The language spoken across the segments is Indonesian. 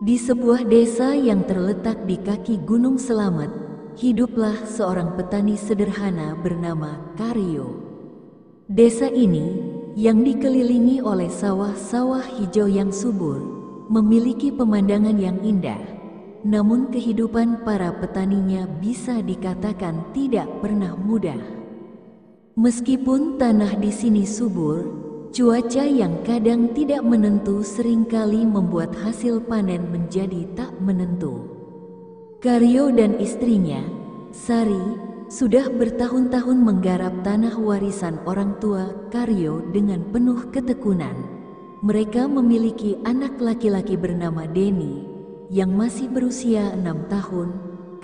Di sebuah desa yang terletak di kaki Gunung Selamet, hiduplah seorang petani sederhana bernama Karyo. Desa ini, yang dikelilingi oleh sawah-sawah hijau yang subur, memiliki pemandangan yang indah. Namun kehidupan para petaninya bisa dikatakan tidak pernah mudah. Meskipun tanah di sini subur, cuaca yang kadang tidak menentu seringkali membuat hasil panen menjadi tak menentu. Karyo dan istrinya, Sari, sudah bertahun-tahun menggarap tanah warisan orang tua Karyo dengan penuh ketekunan. Mereka memiliki anak laki-laki bernama Denny, yang masih berusia 6 tahun.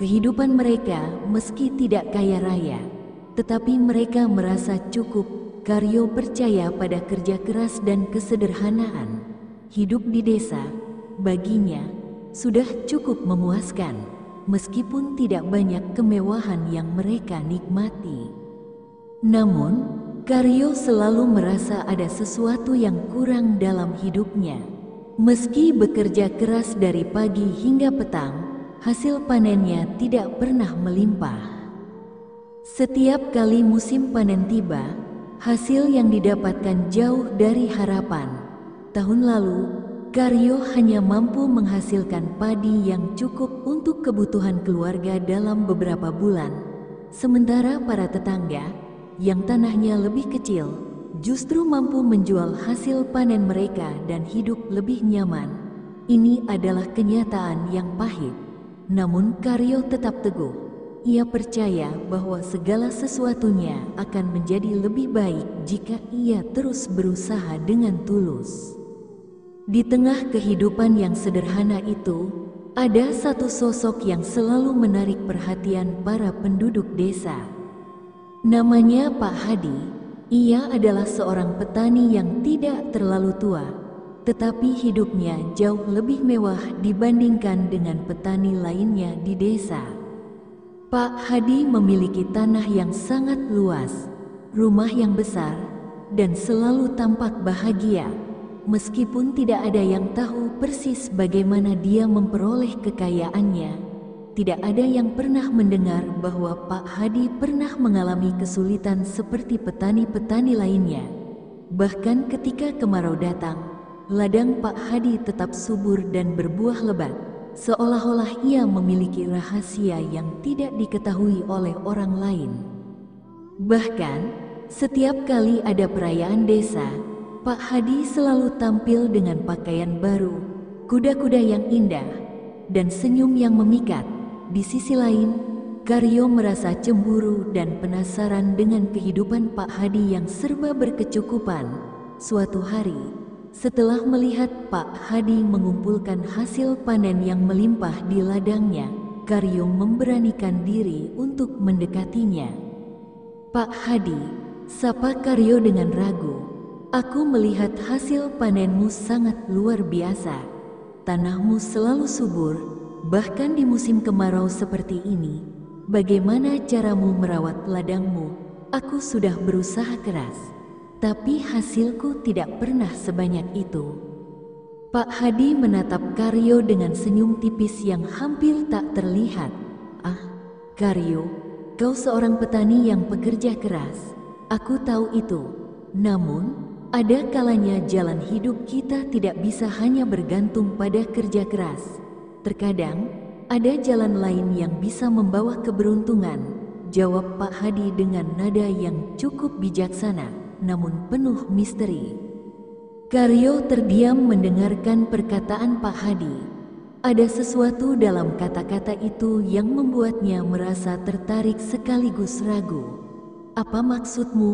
Kehidupan mereka meski tidak kaya raya, tetapi mereka merasa cukup. Karyo percaya pada kerja keras dan kesederhanaan. Hidup di desa, baginya, sudah cukup memuaskan, meskipun tidak banyak kemewahan yang mereka nikmati. Namun, Karyo selalu merasa ada sesuatu yang kurang dalam hidupnya. Meski bekerja keras dari pagi hingga petang, hasil panennya tidak pernah melimpah. Setiap kali musim panen tiba, hasil yang didapatkan jauh dari harapan. Tahun lalu, Karyo hanya mampu menghasilkan padi yang cukup untuk kebutuhan keluarga dalam beberapa bulan. Sementara para tetangga, yang tanahnya lebih kecil, justru mampu menjual hasil panen mereka dan hidup lebih nyaman. Ini adalah kenyataan yang pahit. Namun Karyo tetap teguh. Ia percaya bahwa segala sesuatunya akan menjadi lebih baik jika ia terus berusaha dengan tulus. Di tengah kehidupan yang sederhana itu, ada satu sosok yang selalu menarik perhatian para penduduk desa. Namanya Pak Hadi. Ia adalah seorang petani yang tidak terlalu tua, tetapi hidupnya jauh lebih mewah dibandingkan dengan petani lainnya di desa. Pak Hadi memiliki tanah yang sangat luas, rumah yang besar, dan selalu tampak bahagia. Meskipun tidak ada yang tahu persis bagaimana dia memperoleh kekayaannya, tidak ada yang pernah mendengar bahwa Pak Hadi pernah mengalami kesulitan seperti petani-petani lainnya. Bahkan ketika kemarau datang, ladang Pak Hadi tetap subur dan berbuah lebat, seolah-olah ia memiliki rahasia yang tidak diketahui oleh orang lain. Bahkan, setiap kali ada perayaan desa, Pak Hadi selalu tampil dengan pakaian baru, kuda-kuda yang indah, dan senyum yang memikat. Di sisi lain, Karyo merasa cemburu dan penasaran dengan kehidupan Pak Hadi yang serba berkecukupan. Suatu hari, setelah melihat Pak Hadi mengumpulkan hasil panen yang melimpah di ladangnya, Karyo memberanikan diri untuk mendekatinya. "Pak Hadi," sapa Karyo dengan ragu, "aku melihat hasil panenmu sangat luar biasa. Tanahmu selalu subur. Bahkan di musim kemarau seperti ini, bagaimana caramu merawat ladangmu? Aku sudah berusaha keras, tapi hasilku tidak pernah sebanyak itu." Pak Hadi menatap Karyo dengan senyum tipis yang hampir tak terlihat. "Ah, Karyo, kau seorang petani yang pekerja keras. Aku tahu itu. Namun, ada kalanya jalan hidup kita tidak bisa hanya bergantung pada kerja keras. Terkadang, ada jalan lain yang bisa membawa keberuntungan," jawab Pak Hadi dengan nada yang cukup bijaksana, namun penuh misteri. Karyo terdiam mendengarkan perkataan Pak Hadi. Ada sesuatu dalam kata-kata itu yang membuatnya merasa tertarik sekaligus ragu. "Apa maksudmu,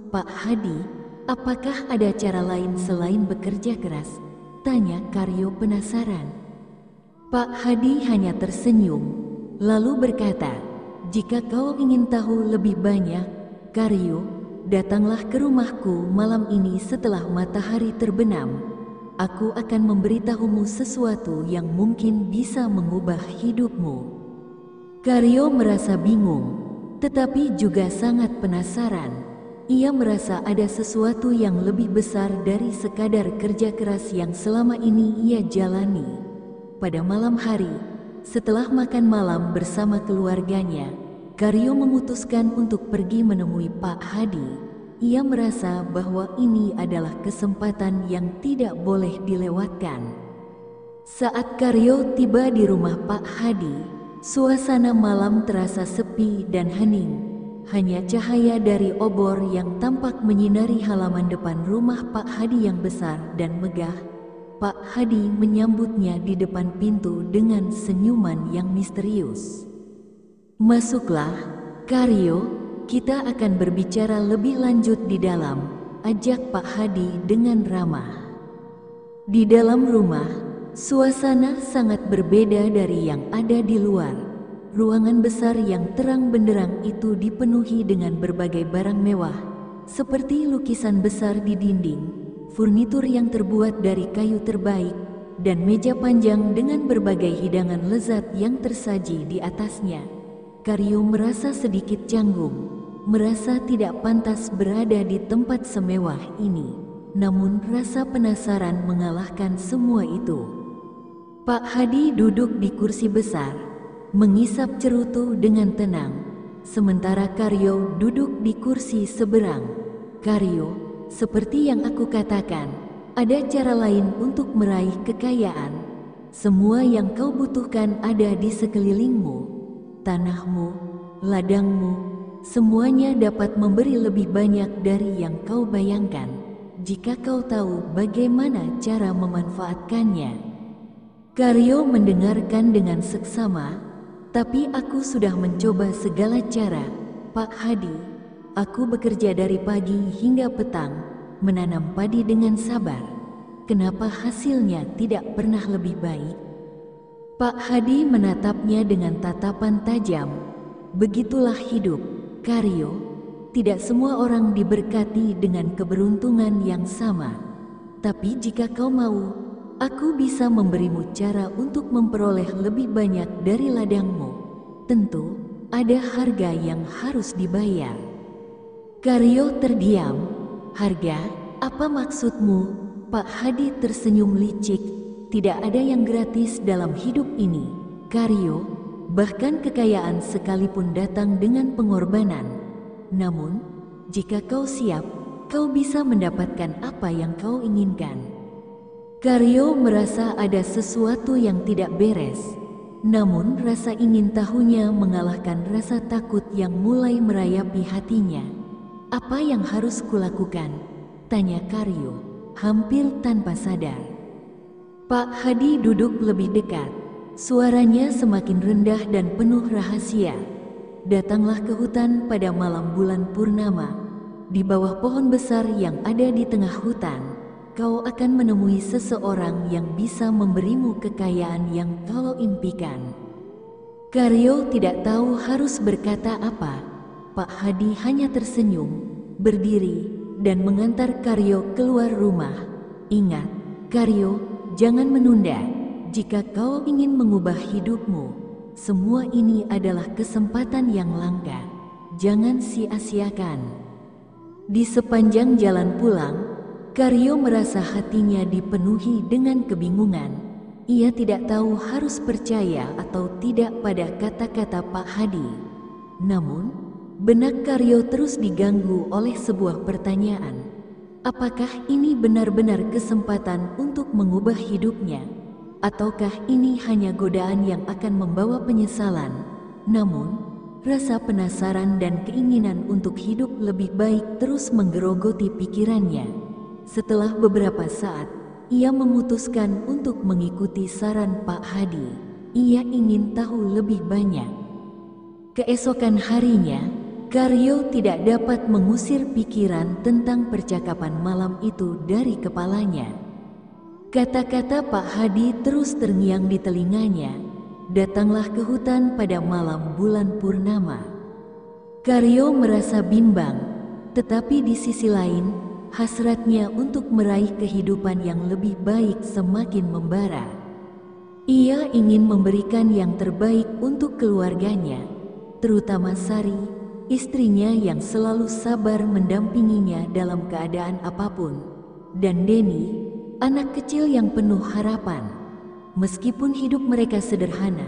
Pak Hadi? Apakah ada cara lain selain bekerja keras?" tanya Karyo penasaran. Pak Hadi hanya tersenyum, lalu berkata, "Jika kau ingin tahu lebih banyak, Karyo, datanglah ke rumahku malam ini setelah matahari terbenam. Aku akan memberitahumu sesuatu yang mungkin bisa mengubah hidupmu." Karyo merasa bingung, tetapi juga sangat penasaran. Ia merasa ada sesuatu yang lebih besar dari sekadar kerja keras yang selama ini ia jalani. pada malam hari, setelah makan malam bersama keluarganya, Karyo memutuskan untuk pergi menemui Pak Hadi. Ia merasa bahwa ini adalah kesempatan yang tidak boleh dilewatkan. Saat Karyo tiba di rumah Pak Hadi, suasana malam terasa sepi dan hening. Hanya cahaya dari obor yang tampak menyinari halaman depan rumah Pak Hadi yang besar dan megah. Pak Hadi menyambutnya di depan pintu dengan senyuman yang misterius. "Masuklah, Karyo, kita akan berbicara lebih lanjut di dalam," ajak Pak Hadi dengan ramah. Di dalam rumah, suasana sangat berbeda dari yang ada di luar. Ruangan besar yang terang benderang itu dipenuhi dengan berbagai barang mewah, seperti lukisan besar di dinding, furnitur yang terbuat dari kayu terbaik, dan meja panjang dengan berbagai hidangan lezat yang tersaji di atasnya. Karyo merasa sedikit canggung, merasa tidak pantas berada di tempat semewah ini. Namun rasa penasaran mengalahkan semua itu. Pak Hadi duduk di kursi besar, mengisap cerutu dengan tenang, sementara Karyo duduk di kursi seberang. "Karyo, seperti yang aku katakan, ada cara lain untuk meraih kekayaan. Semua yang kau butuhkan ada di sekelilingmu. Tanahmu, ladangmu, semuanya dapat memberi lebih banyak dari yang kau bayangkan, jika kau tahu bagaimana cara memanfaatkannya." Karyo mendengarkan dengan seksama, "Tapi aku sudah mencoba segala cara, Pak Hadi. Aku bekerja dari pagi hingga petang, menanam padi dengan sabar. Kenapa hasilnya tidak pernah lebih baik?" Pak Hadi menatapnya dengan tatapan tajam. "Begitulah hidup, Karyo. Tidak semua orang diberkati dengan keberuntungan yang sama. Tapi jika kau mau, aku bisa memberimu cara untuk memperoleh lebih banyak dari ladangmu. Tentu, ada harga yang harus dibayar." Karyo terdiam. "Harga? Apa maksudmu?" Pak Hadi tersenyum licik. "Tidak ada yang gratis dalam hidup ini, Karyo. Bahkan kekayaan sekalipun datang dengan pengorbanan. Namun, jika kau siap, kau bisa mendapatkan apa yang kau inginkan." Karyo merasa ada sesuatu yang tidak beres. Namun rasa ingin tahunya mengalahkan rasa takut yang mulai merayapi hatinya. "Apa yang harus kulakukan?" tanya Karyo, hampir tanpa sadar. Pak Hadi duduk lebih dekat. Suaranya semakin rendah dan penuh rahasia. "Datanglah ke hutan pada malam bulan purnama. Di bawah pohon besar yang ada di tengah hutan, kau akan menemui seseorang yang bisa memberimu kekayaan yang kau impikan." Karyo tidak tahu harus berkata apa. Pak Hadi hanya tersenyum, berdiri, dan mengantar Karyo keluar rumah. "Ingat, Karyo, jangan menunda. Jika kau ingin mengubah hidupmu, semua ini adalah kesempatan yang langka. Jangan sia-siakan." Di sepanjang jalan pulang, Karyo merasa hatinya dipenuhi dengan kebingungan. Ia tidak tahu harus percaya atau tidak pada kata-kata Pak Hadi. Namun, benak Karyo terus diganggu oleh sebuah pertanyaan. Apakah ini benar-benar kesempatan untuk mengubah hidupnya? Ataukah ini hanya godaan yang akan membawa penyesalan? Namun, rasa penasaran dan keinginan untuk hidup lebih baik terus menggerogoti pikirannya. Setelah beberapa saat, ia memutuskan untuk mengikuti saran Pak Hadi. Ia ingin tahu lebih banyak. Keesokan harinya, Karyo tidak dapat mengusir pikiran tentang percakapan malam itu dari kepalanya. Kata-kata Pak Hadi terus terngiang di telinganya. "Datanglah ke hutan pada malam bulan purnama." Karyo merasa bimbang, tetapi di sisi lain, hasratnya untuk meraih kehidupan yang lebih baik semakin membara. Ia ingin memberikan yang terbaik untuk keluarganya, terutama Sari, istrinya yang selalu sabar mendampinginya dalam keadaan apapun, dan Denny, anak kecil yang penuh harapan. Meskipun hidup mereka sederhana,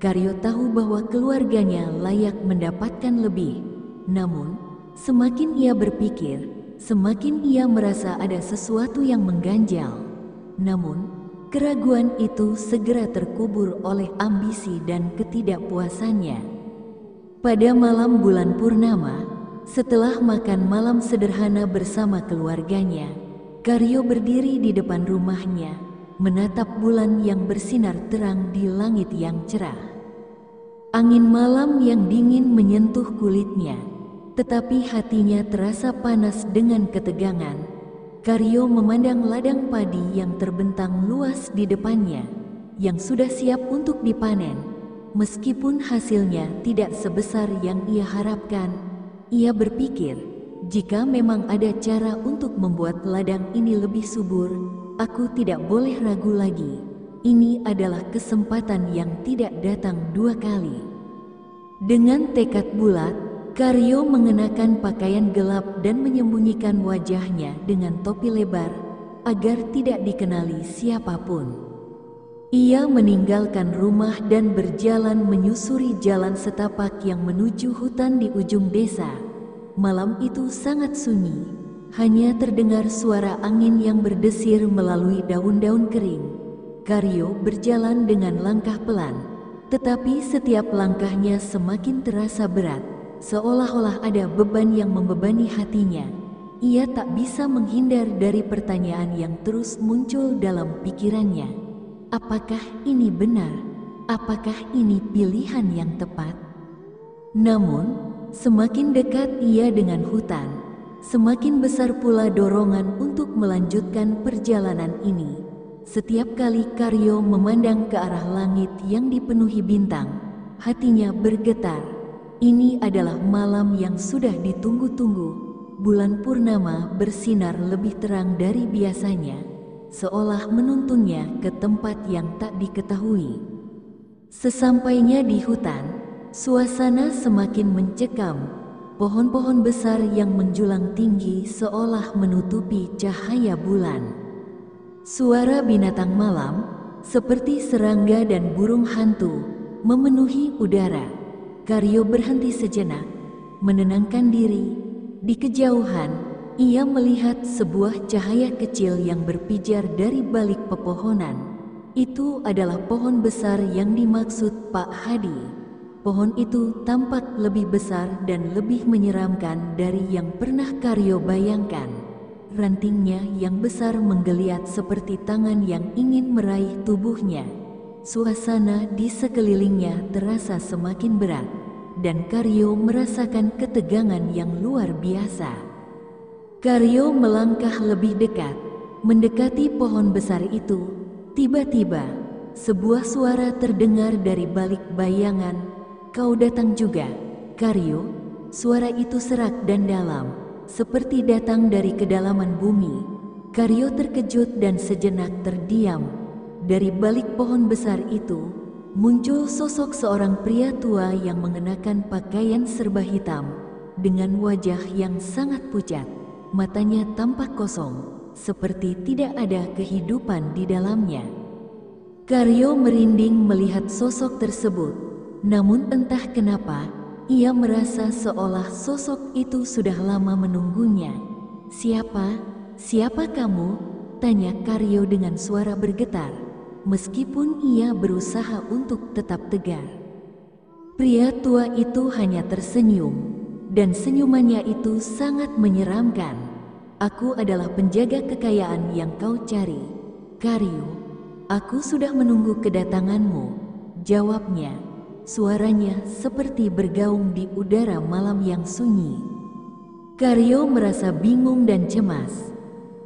Karyo tahu bahwa keluarganya layak mendapatkan lebih. Namun, semakin ia berpikir, semakin ia merasa ada sesuatu yang mengganjal. Namun, keraguan itu segera terkubur oleh ambisi dan ketidakpuasannya. Pada malam bulan purnama, setelah makan malam sederhana bersama keluarganya, Karyo berdiri di depan rumahnya, menatap bulan yang bersinar terang di langit yang cerah. Angin malam yang dingin menyentuh kulitnya, tetapi hatinya terasa panas dengan ketegangan. Karyo memandang ladang padi yang terbentang luas di depannya, yang sudah siap untuk dipanen. Meskipun hasilnya tidak sebesar yang ia harapkan, ia berpikir, jika memang ada cara untuk membuat ladang ini lebih subur, aku tidak boleh ragu lagi. Ini adalah kesempatan yang tidak datang dua kali. Dengan tekad bulat, Karyo mengenakan pakaian gelap dan menyembunyikan wajahnya dengan topi lebar, agar tidak dikenali siapapun. Ia meninggalkan rumah dan berjalan menyusuri jalan setapak yang menuju hutan di ujung desa. Malam itu sangat sunyi, hanya terdengar suara angin yang berdesir melalui daun-daun kering. Karyo berjalan dengan langkah pelan, tetapi setiap langkahnya semakin terasa berat, seolah-olah ada beban yang membebani hatinya. Ia tak bisa menghindar dari pertanyaan yang terus muncul dalam pikirannya. Apakah ini benar? Apakah ini pilihan yang tepat? Namun, semakin dekat ia dengan hutan, semakin besar pula dorongan untuk melanjutkan perjalanan ini. Setiap kali Karyo memandang ke arah langit yang dipenuhi bintang, hatinya bergetar. Ini adalah malam yang sudah ditunggu-tunggu. Bulan purnama bersinar lebih terang dari biasanya, seolah menuntunnya ke tempat yang tak diketahui. Sesampainya di hutan, suasana semakin mencekam. Pohon-pohon besar yang menjulang tinggi seolah menutupi cahaya bulan. Suara binatang malam, seperti serangga dan burung hantu, memenuhi udara. Karyo berhenti sejenak, menenangkan diri. Di kejauhan, ia melihat sebuah cahaya kecil yang berpijar dari balik pepohonan. Itu adalah pohon besar yang dimaksud Pak Hadi. Pohon itu tampak lebih besar dan lebih menyeramkan dari yang pernah Karyo bayangkan. Rantingnya yang besar menggeliat seperti tangan yang ingin meraih tubuhnya. Suasana di sekelilingnya terasa semakin berat, dan Karyo merasakan ketegangan yang luar biasa. Karyo melangkah lebih dekat, mendekati pohon besar itu. Tiba-tiba, sebuah suara terdengar dari balik bayangan. Kau datang juga, Karyo. Suara itu serak dan dalam, seperti datang dari kedalaman bumi. Karyo terkejut dan sejenak terdiam. Dari balik pohon besar itu, muncul sosok seorang pria tua yang mengenakan pakaian serba hitam, dengan wajah yang sangat pucat. Matanya tampak kosong, seperti tidak ada kehidupan di dalamnya. Karyo merinding melihat sosok tersebut, namun entah kenapa, ia merasa seolah sosok itu sudah lama menunggunya. Siapa kamu? Tanya Karyo dengan suara bergetar, meskipun ia berusaha untuk tetap tegar. Pria tua itu hanya tersenyum, dan senyumannya itu sangat menyeramkan. Aku adalah penjaga kekayaan yang kau cari, Karyo. Aku sudah menunggu kedatanganmu, jawabnya. Suaranya seperti bergaung di udara malam yang sunyi. Karyo merasa bingung dan cemas.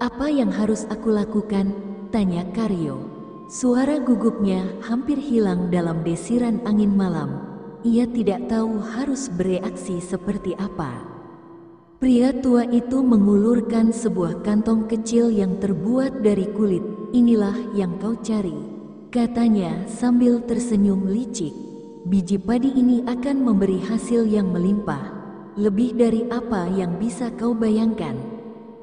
Apa yang harus aku lakukan? Tanya Karyo. Suara gugupnya hampir hilang dalam desiran angin malam. Ia tidak tahu harus bereaksi seperti apa. Pria tua itu mengulurkan sebuah kantong kecil yang terbuat dari kulit. Inilah yang kau cari, katanya sambil tersenyum licik. Biji padi ini akan memberi hasil yang melimpah, lebih dari apa yang bisa kau bayangkan.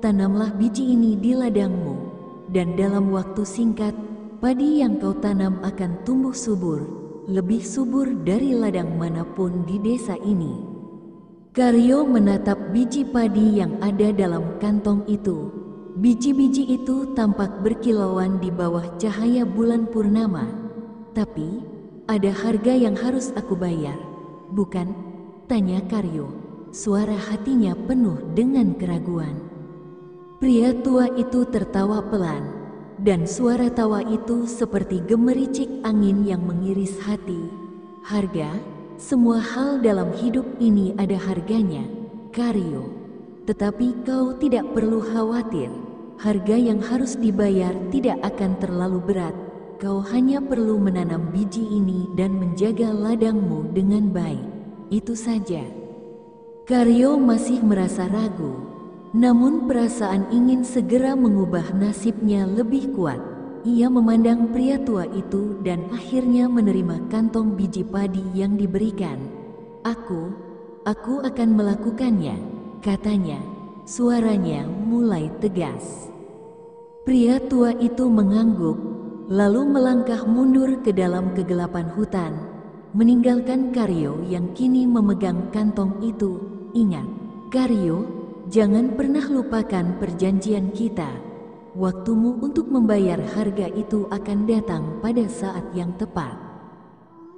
Tanamlah biji ini di ladangmu, dan dalam waktu singkat, padi yang kau tanam akan tumbuh subur, lebih subur dari ladang manapun di desa ini. Karyo menatap biji padi yang ada dalam kantong itu. Biji-biji itu tampak berkilauan di bawah cahaya bulan purnama. Tapi, ada harga yang harus aku bayar, bukan? Tanya Karyo. Suara hatinya penuh dengan keraguan. Pria tua itu tertawa pelan, dan suara tawa itu seperti gemericik angin yang mengiris hati. Harga, semua hal dalam hidup ini ada harganya, Karyo. Tetapi kau tidak perlu khawatir, harga yang harus dibayar tidak akan terlalu berat. Kau hanya perlu menanam biji ini dan menjaga ladangmu dengan baik. Itu saja. Karyo masih merasa ragu, namun perasaan ingin segera mengubah nasibnya lebih kuat. Ia memandang pria tua itu dan akhirnya menerima kantong biji padi yang diberikan. Aku akan melakukannya, katanya. Suaranya mulai tegas. Pria tua itu mengangguk, lalu melangkah mundur ke dalam kegelapan hutan, meninggalkan Karyo yang kini memegang kantong itu. Ingat, Karyo, jangan pernah lupakan perjanjian kita. Waktumu untuk membayar harga itu akan datang pada saat yang tepat.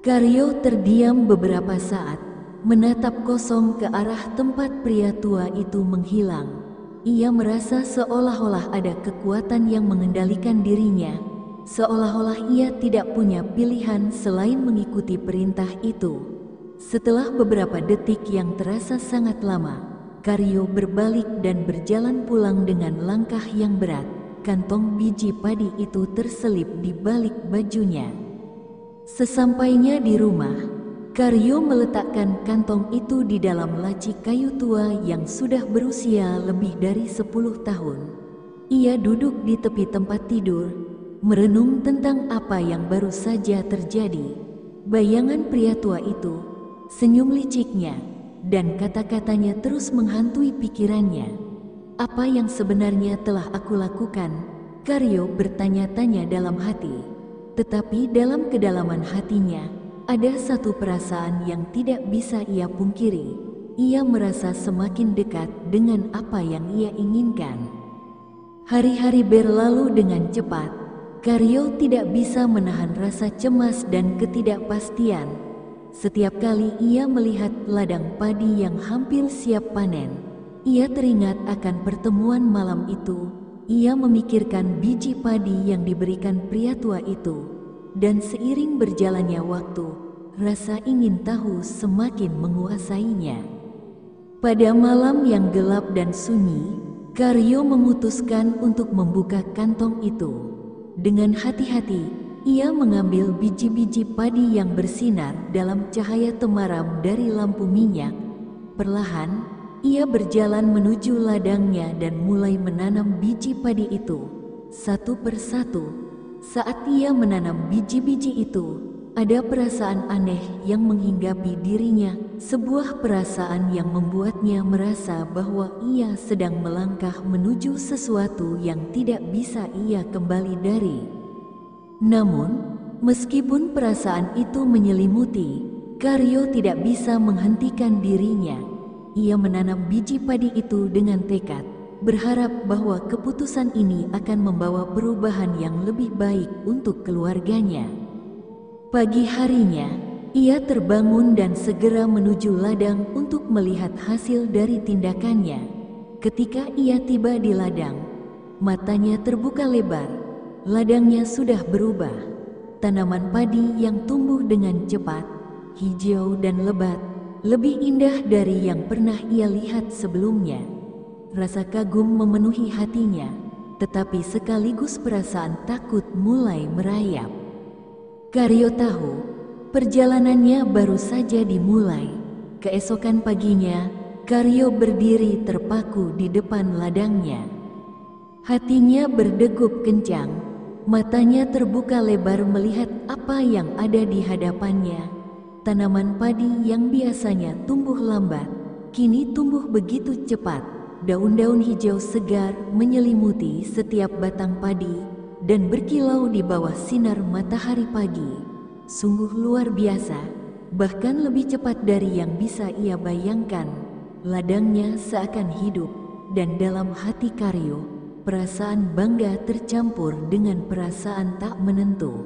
Karyo terdiam beberapa saat, menatap kosong ke arah tempat pria tua itu menghilang. Ia merasa seolah-olah ada kekuatan yang mengendalikan dirinya, seolah-olah ia tidak punya pilihan selain mengikuti perintah itu. Setelah beberapa detik yang terasa sangat lama, Karyo berbalik dan berjalan pulang dengan langkah yang berat. Kantong biji padi itu terselip di balik bajunya. Sesampainya di rumah, Karyo meletakkan kantong itu di dalam laci kayu tua yang sudah berusia lebih dari 10 tahun. Ia duduk di tepi tempat tidur, merenung tentang apa yang baru saja terjadi. Bayangan pria tua itu, senyum liciknya, dan kata-katanya terus menghantui pikirannya. Apa yang sebenarnya telah aku lakukan? Karyo bertanya-tanya dalam hati. Tetapi dalam kedalaman hatinya, ada satu perasaan yang tidak bisa ia pungkiri. Ia merasa semakin dekat dengan apa yang ia inginkan. Hari-hari berlalu dengan cepat. Karyo tidak bisa menahan rasa cemas dan ketidakpastian. Setiap kali ia melihat ladang padi yang hampir siap panen, ia teringat akan pertemuan malam itu. Ia memikirkan biji padi yang diberikan pria tua itu, dan seiring berjalannya waktu, rasa ingin tahu semakin menguasainya. Pada malam yang gelap dan sunyi, Karyo memutuskan untuk membuka kantong itu. Dengan hati-hati, ia mengambil biji-biji padi yang bersinar dalam cahaya temaram dari lampu minyak. Perlahan, ia berjalan menuju ladangnya dan mulai menanam biji padi itu, satu persatu. Saat ia menanam biji-biji itu, ada perasaan aneh yang menghinggapi dirinya, sebuah perasaan yang membuatnya merasa bahwa ia sedang melangkah menuju sesuatu yang tidak bisa ia kembali dari. Namun, meskipun perasaan itu menyelimuti, Karyo tidak bisa menghentikan dirinya. Ia menanam biji padi itu dengan tekad, berharap bahwa keputusan ini akan membawa perubahan yang lebih baik untuk keluarganya. Pagi harinya, ia terbangun dan segera menuju ladang untuk melihat hasil dari tindakannya. Ketika ia tiba di ladang, matanya terbuka lebar. Ladangnya sudah berubah. Tanaman padi yang tumbuh dengan cepat, hijau dan lebat, lebih indah dari yang pernah ia lihat sebelumnya. Rasa kagum memenuhi hatinya, tetapi sekaligus perasaan takut mulai merayap. Karyo tahu, perjalanannya baru saja dimulai. Keesokan paginya, Karyo berdiri terpaku di depan ladangnya. Hatinya berdegup kencang. Matanya terbuka lebar melihat apa yang ada di hadapannya. Tanaman padi yang biasanya tumbuh lambat, kini tumbuh begitu cepat. Daun-daun hijau segar menyelimuti setiap batang padi, dan berkilau di bawah sinar matahari pagi. Sungguh luar biasa, bahkan lebih cepat dari yang bisa ia bayangkan. Ladangnya seakan hidup, dan dalam hati Karyo, perasaan bangga tercampur dengan perasaan tak menentu.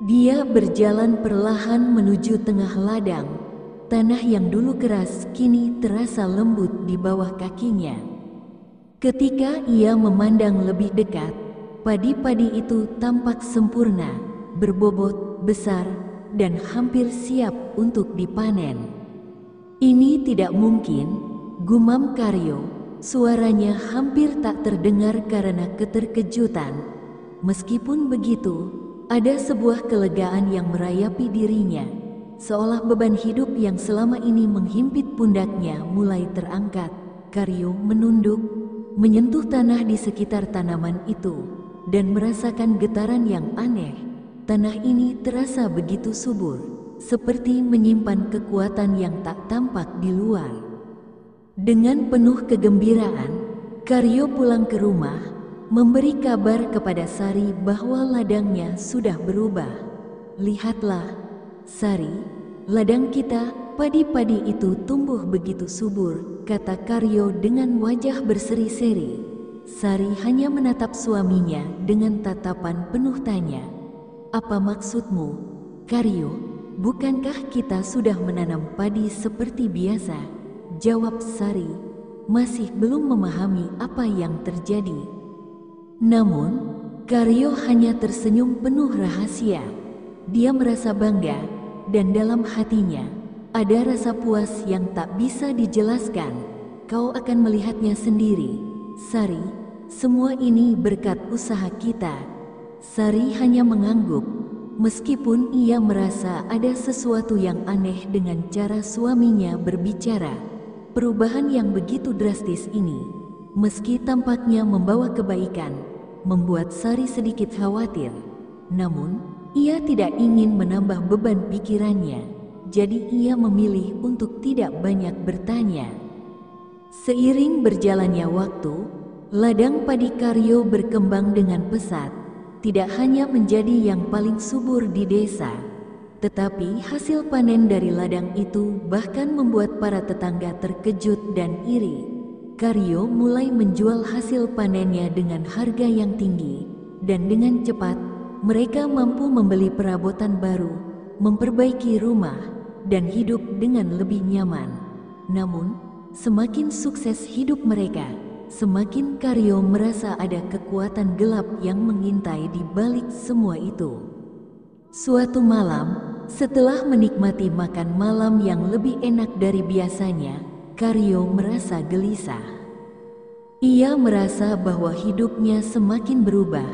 Dia berjalan perlahan menuju tengah ladang. Tanah yang dulu keras kini terasa lembut di bawah kakinya. Ketika ia memandang lebih dekat, padi-padi itu tampak sempurna, berbobot besar, dan hampir siap untuk dipanen. Ini tidak mungkin, gumam Karyo. Suaranya hampir tak terdengar karena keterkejutan. Meskipun begitu, ada sebuah kelegaan yang merayapi dirinya, seolah beban hidup yang selama ini menghimpit pundaknya mulai terangkat. Karyo menunduk, menyentuh tanah di sekitar tanaman itu, dan merasakan getaran yang aneh. Tanah ini terasa begitu subur, seperti menyimpan kekuatan yang tak tampak di luar. Dengan penuh kegembiraan, Karyo pulang ke rumah, memberi kabar kepada Sari bahwa ladangnya sudah berubah. "Lihatlah, Sari, ladang kita, padi-padi itu tumbuh begitu subur," kata Karyo dengan wajah berseri-seri. Sari hanya menatap suaminya dengan tatapan penuh tanya. "Apa maksudmu, Karyo? Bukankah kita sudah menanam padi seperti biasa?" Jawab Sari, masih belum memahami apa yang terjadi. Namun, Karyo hanya tersenyum penuh rahasia. Dia merasa bangga, dan dalam hatinya ada rasa puas yang tak bisa dijelaskan. "Kau akan melihatnya sendiri, Sari. Semua ini berkat usaha kita." Sari hanya mengangguk, meskipun ia merasa ada sesuatu yang aneh dengan cara suaminya berbicara. Perubahan yang begitu drastis ini, meski tampaknya membawa kebaikan, membuat Sari sedikit khawatir. Namun, ia tidak ingin menambah beban pikirannya, jadi ia memilih untuk tidak banyak bertanya. Seiring berjalannya waktu, ladang padi Karyo berkembang dengan pesat, tidak hanya menjadi yang paling subur di desa, tetapi hasil panen dari ladang itu bahkan membuat para tetangga terkejut dan iri. Karyo mulai menjual hasil panennya dengan harga yang tinggi, dan dengan cepat mereka mampu membeli perabotan baru, memperbaiki rumah, dan hidup dengan lebih nyaman. Namun, semakin sukses hidup mereka, semakin Karyo merasa ada kekuatan gelap yang mengintai di balik semua itu. Suatu malam, setelah menikmati makan malam yang lebih enak dari biasanya, Karyo merasa gelisah. Ia merasa bahwa hidupnya semakin berubah,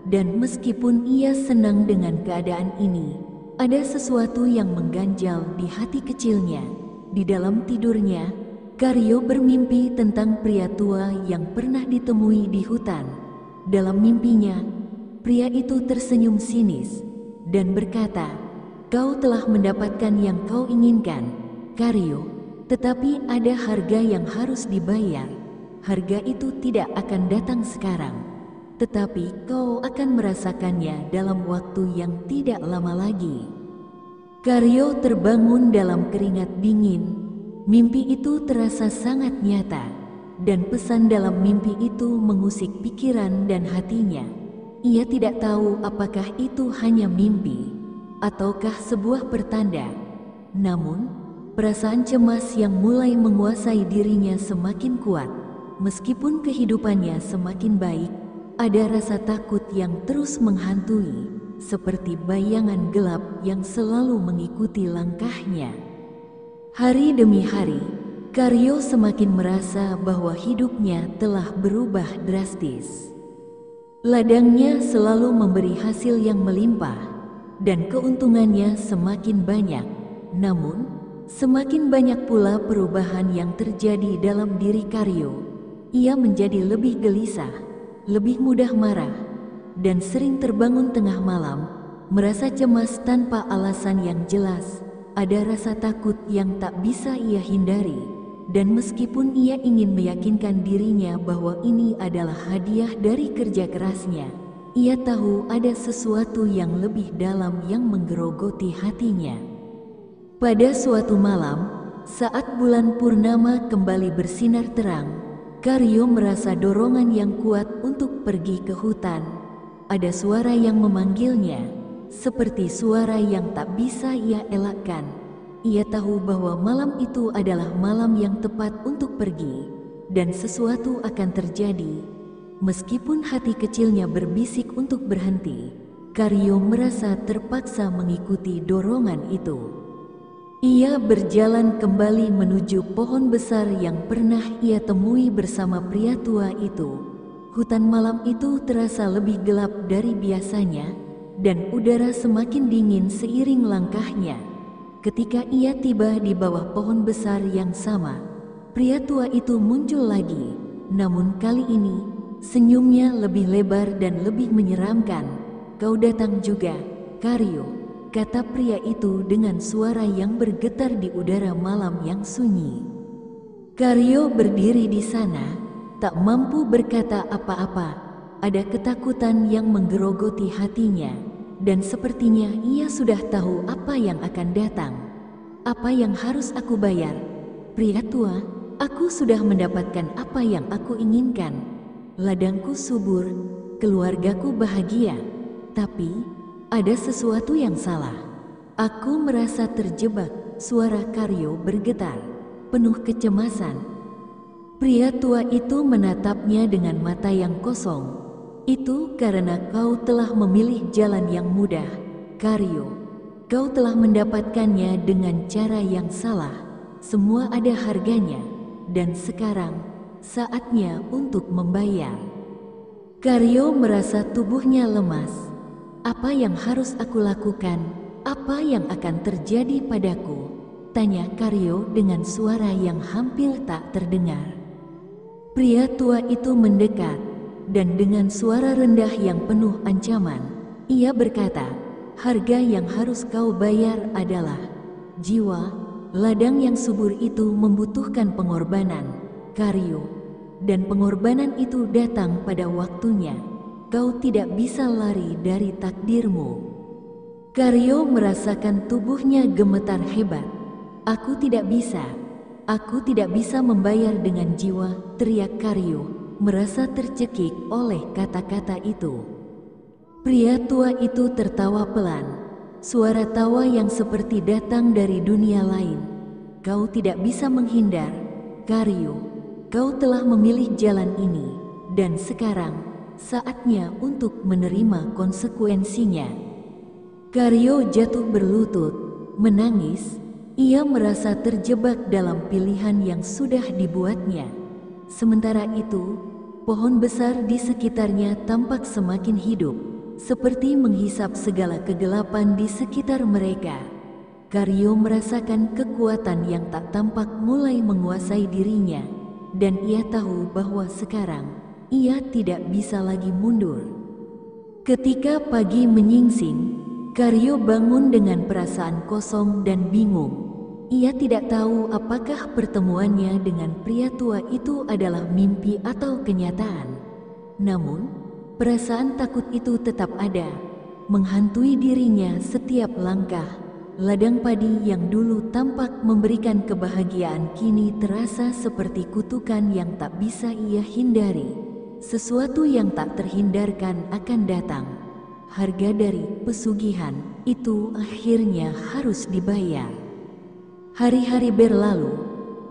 dan meskipun ia senang dengan keadaan ini, ada sesuatu yang mengganjal di hati kecilnya. Di dalam tidurnya, Karyo bermimpi tentang pria tua yang pernah ditemui di hutan. Dalam mimpinya, pria itu tersenyum sinis dan berkata, "Kau telah mendapatkan yang kau inginkan, Karyo, tetapi ada harga yang harus dibayar. Harga itu tidak akan datang sekarang, tetapi kau akan merasakannya dalam waktu yang tidak lama lagi." Karyo terbangun dalam keringat dingin. Mimpi itu terasa sangat nyata, dan pesan dalam mimpi itu mengusik pikiran dan hatinya. Ia tidak tahu apakah itu hanya mimpi ataukah sebuah pertanda. Namun, perasaan cemas yang mulai menguasai dirinya semakin kuat. Meskipun kehidupannya semakin baik, ada rasa takut yang terus menghantui, seperti bayangan gelap yang selalu mengikuti langkahnya. Hari demi hari, Karyo semakin merasa bahwa hidupnya telah berubah drastis. Ladangnya selalu memberi hasil yang melimpah, dan keuntungannya semakin banyak. Namun, semakin banyak pula perubahan yang terjadi dalam diri Karyo. Ia menjadi lebih gelisah, lebih mudah marah, dan sering terbangun tengah malam, merasa cemas tanpa alasan yang jelas. Ada rasa takut yang tak bisa ia hindari, dan meskipun ia ingin meyakinkan dirinya bahwa ini adalah hadiah dari kerja kerasnya, ia tahu ada sesuatu yang lebih dalam yang menggerogoti hatinya. Pada suatu malam, saat bulan purnama kembali bersinar terang, Karyo merasa dorongan yang kuat untuk pergi ke hutan. Ada suara yang memanggilnya, seperti suara yang tak bisa ia elakkan. Ia tahu bahwa malam itu adalah malam yang tepat untuk pergi, dan sesuatu akan terjadi. Meskipun hati kecilnya berbisik untuk berhenti, Karyo merasa terpaksa mengikuti dorongan itu. Ia berjalan kembali menuju pohon besar yang pernah ia temui bersama pria tua itu. Hutan malam itu terasa lebih gelap dari biasanya, dan udara semakin dingin seiring langkahnya. Ketika ia tiba di bawah pohon besar yang sama, pria tua itu muncul lagi. Namun kali ini, senyumnya lebih lebar dan lebih menyeramkan. "Kau datang juga, Karyo," kata pria itu dengan suara yang bergetar di udara malam yang sunyi. Karyo berdiri di sana, tak mampu berkata apa-apa. Ada ketakutan yang menggerogoti hatinya, dan sepertinya ia sudah tahu apa yang akan datang. "Apa yang harus aku bayar? Pria tua, aku sudah mendapatkan apa yang aku inginkan. Ladangku subur, keluargaku bahagia. Tapi ada sesuatu yang salah. Aku merasa terjebak." Suara Karyo bergetar, penuh kecemasan. Pria tua itu menatapnya dengan mata yang kosong. "Itu karena kau telah memilih jalan yang mudah, Karyo. Kau telah mendapatkannya dengan cara yang salah. Semua ada harganya, dan sekarang saatnya untuk membayar." Karyo merasa tubuhnya lemas. "Apa yang harus aku lakukan? Apa yang akan terjadi padaku?" tanya Karyo dengan suara yang hampir tak terdengar. Pria tua itu mendekat, dan dengan suara rendah yang penuh ancaman, ia berkata, "Harga yang harus kau bayar adalah jiwa. Ladang yang subur itu membutuhkan pengorbanan, Karyo, dan pengorbanan itu datang pada waktunya. Kau tidak bisa lari dari takdirmu." Karyo merasakan tubuhnya gemetar hebat. "Aku tidak bisa. Aku tidak bisa membayar dengan jiwa," teriak Karyo, merasa tercekik oleh kata-kata itu. Pria tua itu tertawa pelan, suara tawa yang seperti datang dari dunia lain. "Kau tidak bisa menghindar, Karyo. Kau telah memilih jalan ini, dan sekarang saatnya untuk menerima konsekuensinya." Karyo jatuh berlutut, menangis. Ia merasa terjebak dalam pilihan yang sudah dibuatnya. Sementara itu, pohon besar di sekitarnya tampak semakin hidup, seperti menghisap segala kegelapan di sekitar mereka. Karyo merasakan kekuatan yang tak tampak mulai menguasai dirinya, dan ia tahu bahwa sekarang ia tidak bisa lagi mundur. Ketika pagi menyingsing, Karyo bangun dengan perasaan kosong dan bingung. Ia tidak tahu apakah pertemuannya dengan pria tua itu adalah mimpi atau kenyataan. Namun, perasaan takut itu tetap ada, menghantui dirinya setiap langkah. Ladang padi yang dulu tampak memberikan kebahagiaan kini terasa seperti kutukan yang tak bisa ia hindari. Sesuatu yang tak terhindarkan akan datang. Harga dari pesugihan itu akhirnya harus dibayar. Hari-hari berlalu,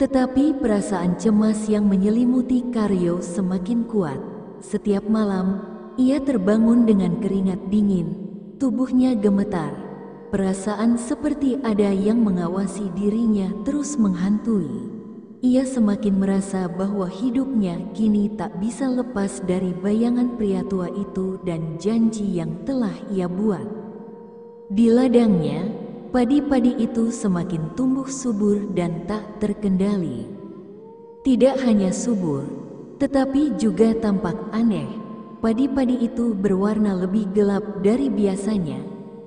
tetapi perasaan cemas yang menyelimuti Karyo semakin kuat. Setiap malam, ia terbangun dengan keringat dingin, tubuhnya gemetar. Perasaan seperti ada yang mengawasi dirinya terus menghantui. Ia semakin merasa bahwa hidupnya kini tak bisa lepas dari bayangan pria tua itu dan janji yang telah ia buat. Di ladangnya, padi-padi itu semakin tumbuh subur dan tak terkendali. Tidak hanya subur, tetapi juga tampak aneh. Padi-padi itu berwarna lebih gelap dari biasanya,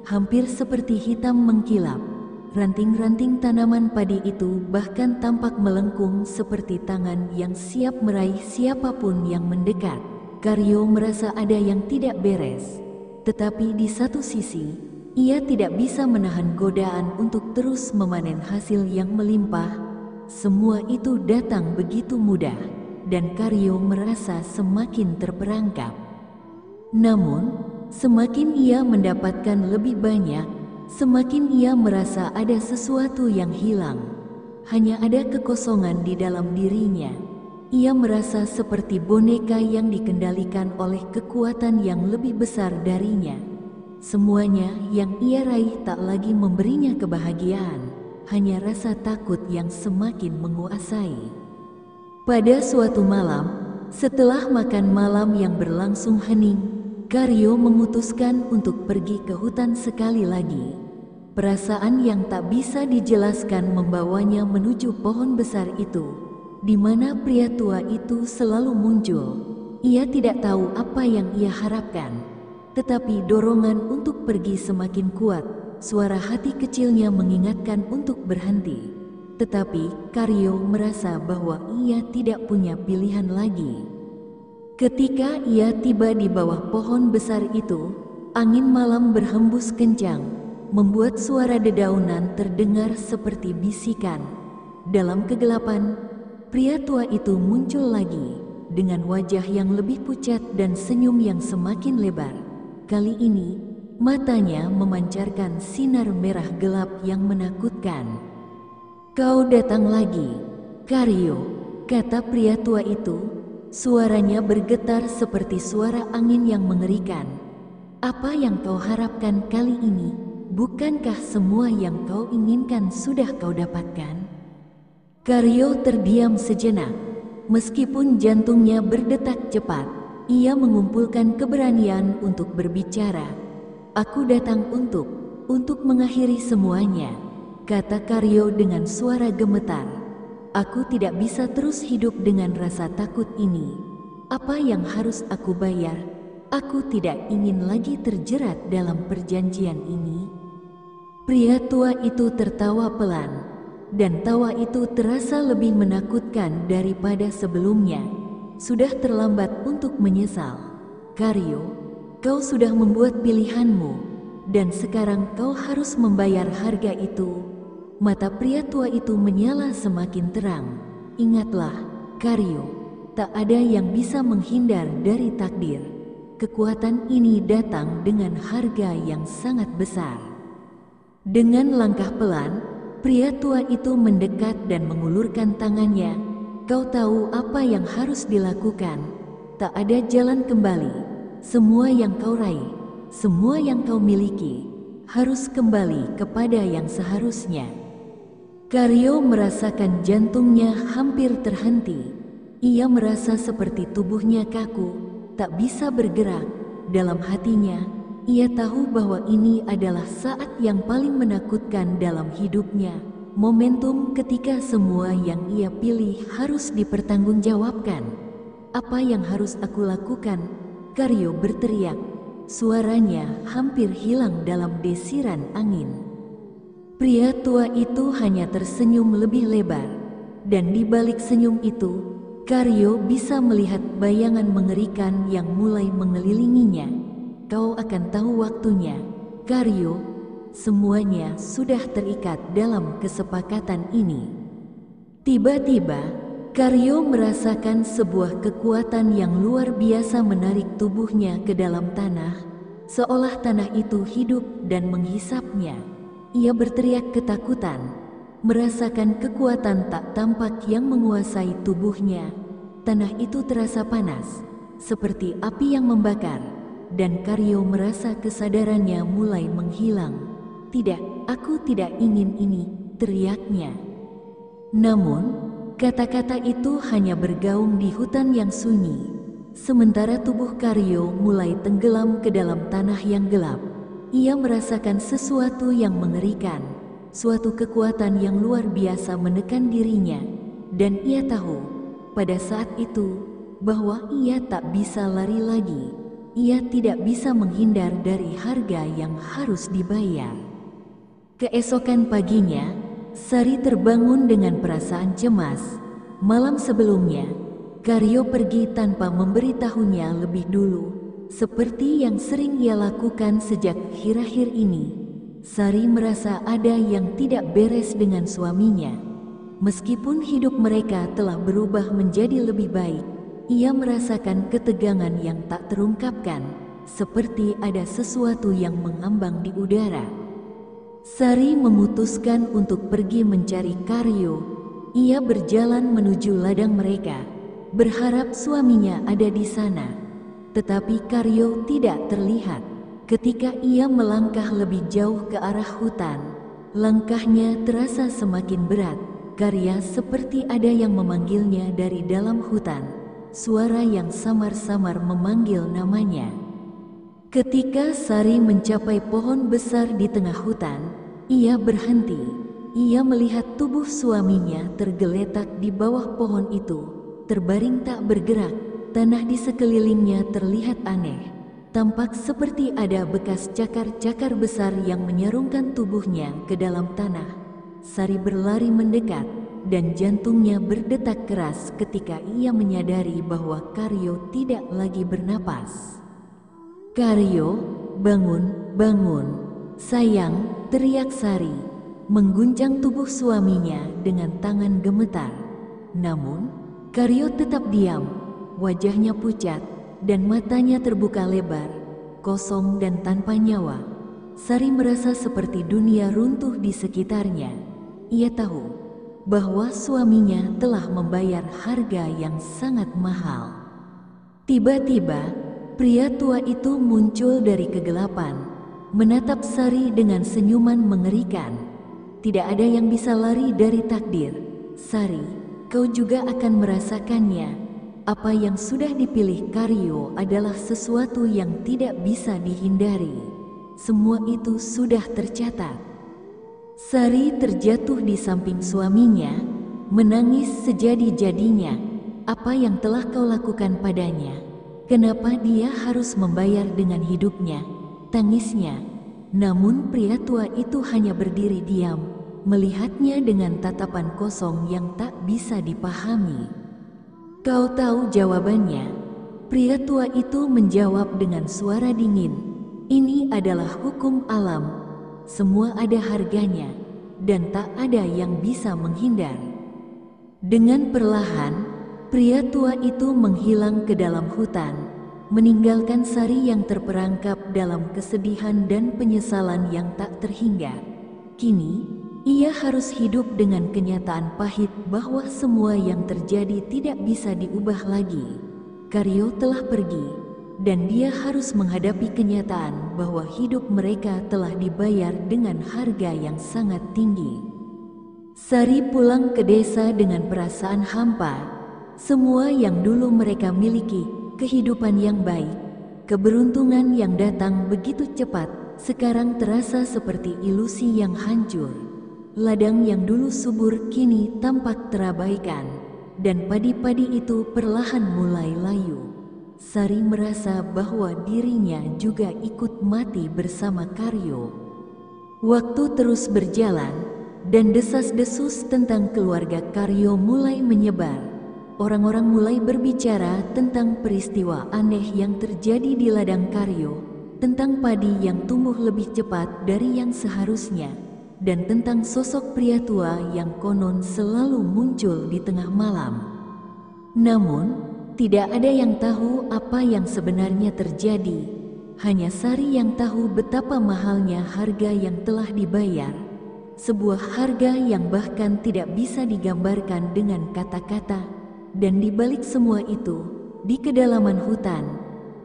hampir seperti hitam mengkilap. Ranting-ranting tanaman padi itu bahkan tampak melengkung seperti tangan yang siap meraih siapapun yang mendekat. Karyo merasa ada yang tidak beres. Tetapi di satu sisi, ia tidak bisa menahan godaan untuk terus memanen hasil yang melimpah. Semua itu datang begitu mudah, dan Karyo merasa semakin terperangkap. Namun, semakin ia mendapatkan lebih banyak, semakin ia merasa ada sesuatu yang hilang. Hanya ada kekosongan di dalam dirinya. Ia merasa seperti boneka yang dikendalikan oleh kekuatan yang lebih besar darinya. Semuanya yang ia raih tak lagi memberinya kebahagiaan, hanya rasa takut yang semakin menguasai. Pada suatu malam, setelah makan malam yang berlangsung hening, Karyo memutuskan untuk pergi ke hutan sekali lagi. Perasaan yang tak bisa dijelaskan membawanya menuju pohon besar itu, di mana pria tua itu selalu muncul. Ia tidak tahu apa yang ia harapkan, tetapi dorongan untuk pergi semakin kuat. Suara hati kecilnya mengingatkan untuk berhenti. Tetapi Karyo merasa bahwa ia tidak punya pilihan lagi. Ketika ia tiba di bawah pohon besar itu, angin malam berhembus kencang, membuat suara dedaunan terdengar seperti bisikan. Dalam kegelapan, pria tua itu muncul lagi, dengan wajah yang lebih pucat dan senyum yang semakin lebar. Kali ini, matanya memancarkan sinar merah gelap yang menakutkan. "Kau datang lagi, Karyo," kata pria tua itu. Suaranya bergetar seperti suara angin yang mengerikan. "Apa yang kau harapkan kali ini? Bukankah semua yang kau inginkan sudah kau dapatkan?" Karyo terdiam sejenak. Meskipun jantungnya berdetak cepat, ia mengumpulkan keberanian untuk berbicara. "Aku datang untuk mengakhiri semuanya," kata Karyo dengan suara gemetar. "Aku tidak bisa terus hidup dengan rasa takut ini. Apa yang harus aku bayar? Aku tidak ingin lagi terjerat dalam perjanjian ini." Pria tua itu tertawa pelan, dan tawa itu terasa lebih menakutkan daripada sebelumnya. "Sudah terlambat untuk menyesal, Karyo. Kau sudah membuat pilihanmu, dan sekarang kau harus membayar harga itu." Mata pria tua itu menyala semakin terang. "Ingatlah, Karyo, tak ada yang bisa menghindar dari takdir. Kekuatan ini datang dengan harga yang sangat besar." Dengan langkah pelan, pria tua itu mendekat dan mengulurkan tangannya. "Kau tahu apa yang harus dilakukan. Tak ada jalan kembali. Semua yang kau raih, semua yang kau miliki, harus kembali kepada yang seharusnya." Karyo merasakan jantungnya hampir terhenti. Ia merasa seperti tubuhnya kaku, tak bisa bergerak. Dalam hatinya, ia tahu bahwa ini adalah saat yang paling menakutkan dalam hidupnya. Momentum ketika semua yang ia pilih harus dipertanggungjawabkan. "Apa yang harus aku lakukan?" Karyo berteriak. Suaranya hampir hilang dalam desiran angin. Pria tua itu hanya tersenyum lebih lebar, dan di balik senyum itu, Karyo bisa melihat bayangan mengerikan yang mulai mengelilinginya. "Kau akan tahu waktunya, Karyo. Semuanya sudah terikat dalam kesepakatan ini." Tiba-tiba, Karyo merasakan sebuah kekuatan yang luar biasa menarik tubuhnya ke dalam tanah, seolah tanah itu hidup dan menghisapnya. Ia berteriak ketakutan, merasakan kekuatan tak tampak yang menguasai tubuhnya. Tanah itu terasa panas, seperti api yang membakar, dan Karyo merasa kesadarannya mulai menghilang. "Tidak, aku tidak ingin ini," teriaknya. Namun, kata-kata itu hanya bergaung di hutan yang sunyi, sementara tubuh Karyo mulai tenggelam ke dalam tanah yang gelap. Ia merasakan sesuatu yang mengerikan, suatu kekuatan yang luar biasa menekan dirinya, dan ia tahu pada saat itu bahwa ia tak bisa lari lagi. Ia tidak bisa menghindar dari harga yang harus dibayar. Keesokan paginya, Sari terbangun dengan perasaan cemas. Malam sebelumnya, Karyo pergi tanpa memberitahunya lebih dulu, seperti yang sering ia lakukan sejak akhir-akhir ini. Sari merasa ada yang tidak beres dengan suaminya. Meskipun hidup mereka telah berubah menjadi lebih baik, ia merasakan ketegangan yang tak terungkapkan, seperti ada sesuatu yang mengambang di udara. Sari memutuskan untuk pergi mencari Karyo. Ia berjalan menuju ladang mereka, berharap suaminya ada di sana. Tetapi Karyo tidak terlihat. Ketika ia melangkah lebih jauh ke arah hutan, langkahnya terasa semakin berat. Karya seperti ada yang memanggilnya dari dalam hutan. Suara yang samar-samar memanggil namanya. Ketika Sari mencapai pohon besar di tengah hutan, ia berhenti. Ia melihat tubuh suaminya tergeletak di bawah pohon itu, terbaring tak bergerak. Tanah di sekelilingnya terlihat aneh. Tampak seperti ada bekas cakar-cakar besar yang menyarungkan tubuhnya ke dalam tanah. Sari berlari mendekat, dan jantungnya berdetak keras ketika ia menyadari bahwa Karyo tidak lagi bernapas. "Karyo, bangun, bangun. Sayang," teriak Sari, mengguncang tubuh suaminya dengan tangan gemetar. Namun, Karyo tetap diam, wajahnya pucat, dan matanya terbuka lebar, kosong dan tanpa nyawa. Sari merasa seperti dunia runtuh di sekitarnya. Ia tahu bahwa suaminya telah membayar harga yang sangat mahal. Tiba-tiba, pria tua itu muncul dari kegelapan, menatap Sari dengan senyuman mengerikan. Tidak ada yang bisa lari dari takdir. Sari, kau juga akan merasakannya. Apa yang sudah dipilih Karyo adalah sesuatu yang tidak bisa dihindari. Semua itu sudah tercatat. Sari terjatuh di samping suaminya, menangis sejadi-jadinya. Apa yang telah kau lakukan padanya? Kenapa dia harus membayar dengan hidupnya? Tangisnya. Namun pria tua itu hanya berdiri diam, melihatnya dengan tatapan kosong yang tak bisa dipahami. "Kau tahu jawabannya?" Pria tua itu menjawab dengan suara dingin. "Ini adalah hukum alam. Semua ada harganya, dan tak ada yang bisa menghindar." Dengan perlahan, pria tua itu menghilang ke dalam hutan, meninggalkan Sari yang terperangkap dalam kesedihan dan penyesalan yang tak terhingga. Kini, ia harus hidup dengan kenyataan pahit bahwa semua yang terjadi tidak bisa diubah lagi. Karyo telah pergi, dan dia harus menghadapi kenyataan bahwa hidup mereka telah dibayar dengan harga yang sangat tinggi. Sari pulang ke desa dengan perasaan hampa. Semua yang dulu mereka miliki, kehidupan yang baik, keberuntungan yang datang begitu cepat, sekarang terasa seperti ilusi yang hancur. Ladang yang dulu subur kini tampak terabaikan, dan padi-padi itu perlahan mulai layu. Sari merasa bahwa dirinya juga ikut mati bersama Karyo. Waktu terus berjalan, dan desas-desus tentang keluarga Karyo mulai menyebar. Orang-orang mulai berbicara tentang peristiwa aneh yang terjadi di ladang Karyo, tentang padi yang tumbuh lebih cepat dari yang seharusnya, dan tentang sosok pria tua yang konon selalu muncul di tengah malam. Namun, tidak ada yang tahu apa yang sebenarnya terjadi. Hanya Sari yang tahu betapa mahalnya harga yang telah dibayar. Sebuah harga yang bahkan tidak bisa digambarkan dengan kata-kata. Dan di balik semua itu, di kedalaman hutan,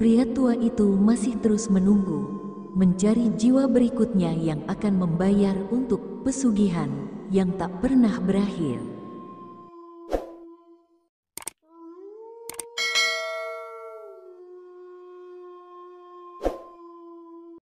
pria tua itu masih terus menunggu, mencari jiwa berikutnya yang akan membayar untuk pesugihan yang tak pernah berakhir.